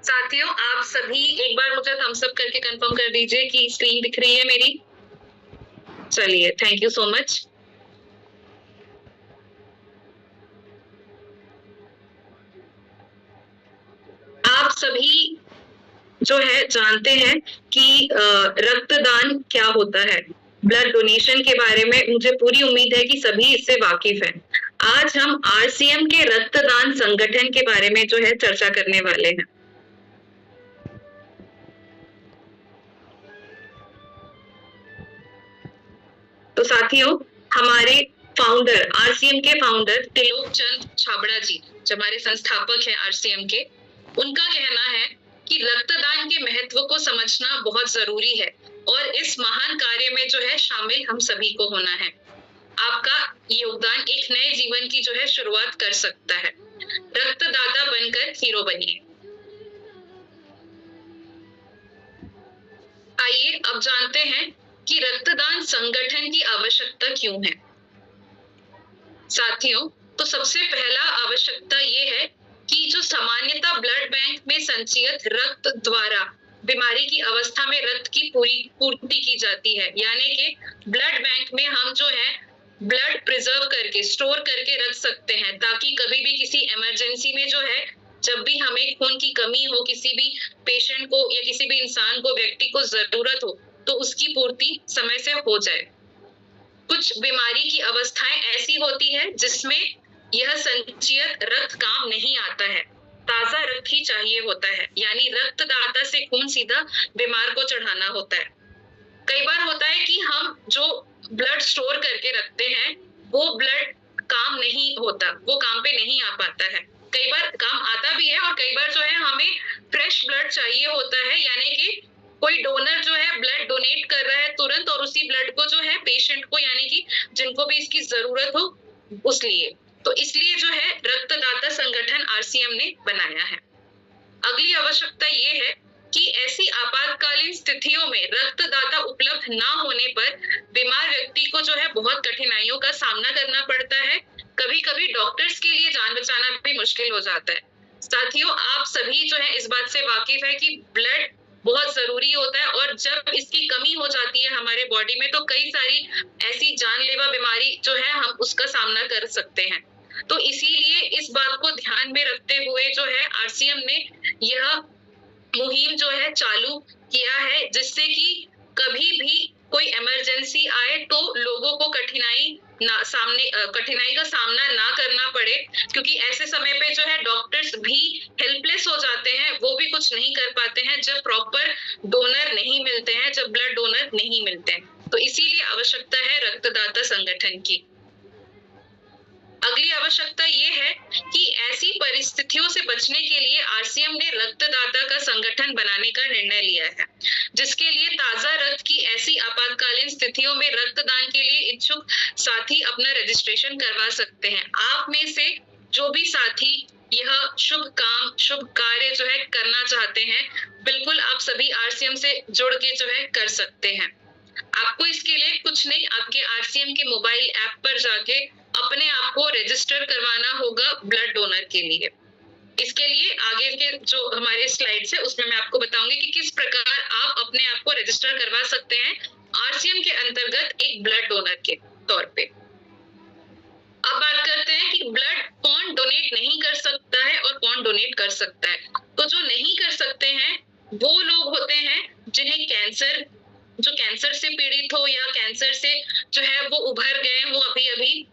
साथियों, आप सभी एक बार मुझे थम्स अप करके कंफर्म कर दीजिए कि स्क्रीन दिख रही है मेरी। चलिए, थैंक यू सो मच। आप सभी जो है जानते हैं कि रक्तदान क्या होता है। ब्लड डोनेशन के बारे में मुझे पूरी उम्मीद है कि सभी इससे वाकिफ हैं। आज हम आरसीएम के रक्तदान संगठन के बारे में जो है चर्चा करने वाले हैं। तो साथियों, हमारे फाउंडर, आरसीएम के फाउंडर त्रिलोक चंद छाबड़ा जी, जो हमारे संस्थापक हैं आरसीएम के, उनका कहना है कि रक्तदान के महत्व को समझना बहुत जरूरी है और इस महान कार्य में जो है शामिल हम सभी को होना है। आपका योगदान एक नए जीवन की जो है शुरुआत कर सकता है। रक्तदाता बनकर हीरो बनिए। आइए अब जानते हैं कि रक्तदान संगठन की आवश्यकता क्यों है। साथियों, तो सबसे पहला आवश्यकता ये है कि जो सामान्यतः ब्लड बैंक में संचित रक्त द्वारा बीमारी की अवस्था में रक्त की पूर्ति की जाती है, यानी कि ब्लड बैंक में हम जो है ब्लड प्रिजर्व करके, स्टोर करके रख सकते हैं, ताकि कभी भी किसी इमरजेंसी में जो है, जब भी हमें खून की कमी हो, किसी भी पेशेंट को या किसी भी इंसान को, व्यक्ति को जरूरत हो, तो उसकी पूर्ति समय से हो जाए। कुछ बीमारी की अवस्थाएं ऐसी होती है जिसमें यह संचित रक्त काम नहीं आता है, ताजा रक्त ही चाहिए होता है, यानी रक्तदाता से खून सीधा बीमार को चढ़ाना होता है। कई बार होता है कि हम जो ब्लड स्टोर करके रखते हैं वो ब्लड काम नहीं होता, वो काम पे नहीं आ पाता है। कई बार काम आता भी है और कई बार जो है हमें फ्रेश ब्लड चाहिए होता है, यानी कि कोई डोनर जो है ब्लड डोनेट कर रहा है तुरंत, और उसी ब्लड को जो है पेशेंट को, यानी कि जिनको भी इसकी जरूरत हो, उस लिए तो इसलिए जो है रक्तदाता संगठन आरसीएम ने बनाया है। अगली आवश्यकता ये है कि ऐसी आपातकालीन स्थितियों में रक्तदाता उपलब्ध ना होने पर बीमार व्यक्ति को जो है बहुत कठिनाइयों का सामना करना पड़ता है। कभी कभी डॉक्टर्स के लिए जान बचाना भी मुश्किल हो जाता है। साथियों, आप सभी जो है इस बात से वाकिफ है कि ब्लड बहुत जरूरी होता है, और जब इसकी कमी हो जाती है हमारे बॉडी में तो कई सारी ऐसी जानलेवा बीमारी जो है हम उसका सामना कर सकते हैं। तो इसीलिए इस बात को ध्यान में रखते हुए जो है आरसीएम ने यह मुहिम जो है चालू किया है, जिससे कि कभी भी कोई इमरजेंसी आए तो लोगों को कठिनाई का सामना ना करना पड़े, क्योंकि ऐसे समय पे जो है डॉक्टर्स भी हेल्पलेस हो जाते हैं, वो भी कुछ नहीं कर पाते हैं जब प्रॉपर डोनर नहीं मिलते हैं, जब ब्लड डोनर नहीं मिलते हैं। तो इसीलिए आवश्यकता है रक्तदाता संगठन की। अगली आवश्यकता ये है कि ऐसी परिस्थितियों से बचने के लिए आरसीएम ने रक्तदाता का संगठन बनाने का निर्णय लिया है, जिसके लिए ताजा रक्त की ऐसी आपातकालीन स्थितियों में रक्तदान के लिए इच्छुक साथी अपना रजिस्ट्रेशन करवा सकते हैं। आप में से जो भी साथी यह शुभ कार्य जो है करना चाहते हैं, बिल्कुल आप सभी आरसीएम से जुड़ के जो है कर सकते हैं। आपको इसके लिए कुछ नहीं, आपके आरसीएम के मोबाइल ऐप पर जाके अपने आप को रजिस्टर करवाना होगा ब्लड डोनर के लिए। इसके लिए आगे के जो हमारे स्लाइड्स है उसमें मैं आपको बताऊंगी कि किस प्रकार आप अपने आप को रजिस्टर करवा सकते हैं आरसीएम के अंतर्गत एक ब्लड डोनर के तौर पे। अब बात करते हैं कि ब्लड कौन डोनेट नहीं कर सकता है और कौन डोनेट कर सकता है। तो जो नहीं कर सकते हैं वो लोग होते हैं जिन्हें कैंसर से पीड़ित हो, या कैंसर से जो है वो उभर गए हो अभी,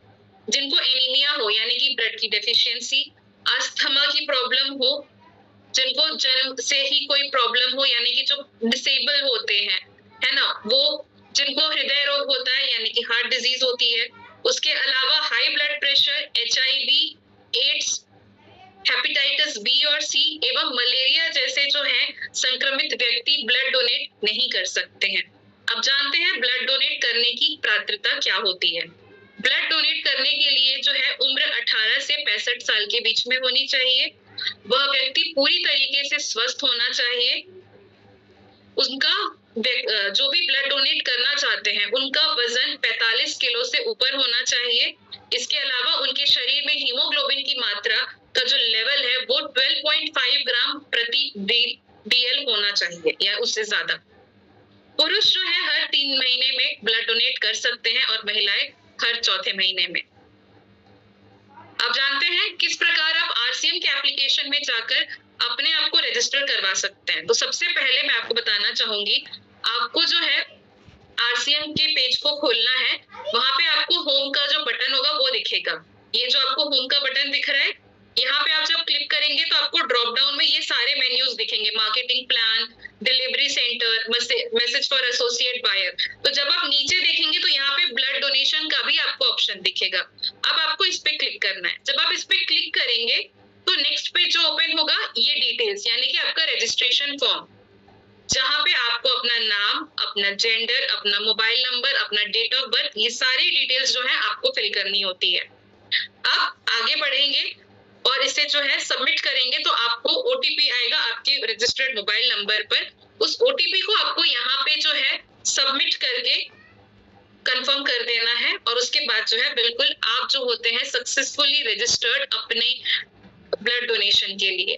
जिनको एनीमिया हो यानी कि ब्लड की डेफिशिएंसी, अस्थमा की प्रॉब्लम हो, जिनको जन्म से ही कोई प्रॉब्लम हो यानी कि जो डिसेबल होते हैं, है ना, वो जिनको हृदय रोग होता है यानी कि हार्ट डिजीज होती है, उसके अलावा high blood pressure, HIV, AIDS, hepatitis B और सी एवं मलेरिया जैसे जो है संक्रमित व्यक्ति ब्लड डोनेट नहीं कर सकते हैं। अब जानते हैं ब्लड डोनेट करने की पात्रता क्या होती है। ब्लड डोनेट करने के लिए जो है उम्र 18 से 65 साल के बीच में होनी चाहिए। वह व्यक्ति पूरी तरीके से स्वस्थ होना चाहिए। उनका जो भी ब्लड डोनेट करना चाहते हैं उनका वजन 45 किलो से ऊपर होना चाहिए। इसके अलावा उनके शरीर में हीमोग्लोबिन की मात्रा का जो लेवल है वो 12.5 ग्राम प्रति DL होना चाहिए या उससे ज्यादा। पुरुष जो है हर 3 महीने में ब्लड डोनेट कर सकते हैं और महिलाएं हर चौथे महीने में। अब जानते हैं किस प्रकार आप RCM के एप्लीकेशन में जाकर अपने आप को रजिस्टर करवा सकते हैं। तो सबसे पहले मैं आपको बताना चाहूंगी, आपको जो है RCM के पेज को खोलना है। वहां पे आपको होम का जो बटन होगा वो दिखेगा। ये जो आपको होम का बटन दिख रहा है, यहाँ पे आप जब क्लिक करेंगे तो आपको ड्रॉप डाउन में ये सारे मेन्यूज दिखेंगे, marketing plan, delivery centre, message for associate buyer. तो जब आप नीचे देखेंगे तो यहाँ पे ब्लड डोनेशन का भी आपको ऑप्शन दिखेगा। अब आपको इस पे क्लिक करना है। जब आप इस पे क्लिक करेंगे तो नेक्स्ट पेज जो ओपन होगा ये डिटेल्स यानी कि आपका रजिस्ट्रेशन फॉर्म, जहां पे आपको अपना नाम, अपना जेंडर, अपना मोबाइल नंबर, अपना डेट ऑफ बर्थ, ये सारी डिटेल्स जो है आपको फिल करनी होती है। अब आगे बढ़ेंगे और इसे जो है सबमिट करेंगे तो आपको OTP आएगा आपके रजिस्टर्ड मोबाइल नंबर पर। उस OTP को आपको यहाँ पे जो है सबमिट करके कंफर्म कर देना है और उसके बाद जो है बिल्कुल आप जो होते हैं सक्सेसफुली रजिस्टर्ड अपने ब्लड डोनेशन के लिए।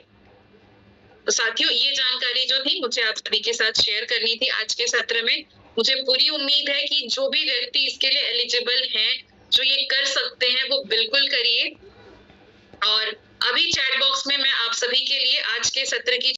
तो साथियों, ये जानकारी जो थी मुझे आप सभी के साथ शेयर करनी थी आज के सत्र में। मुझे पूरी उम्मीद है कि जो भी व्यक्ति इसके लिए एलिजिबल हैं, जो ये कर सकते हैं, वो बिल्कुल करिए। और अभी चैट बॉक्स में मैं आप सभी के लिए आज के सत्र की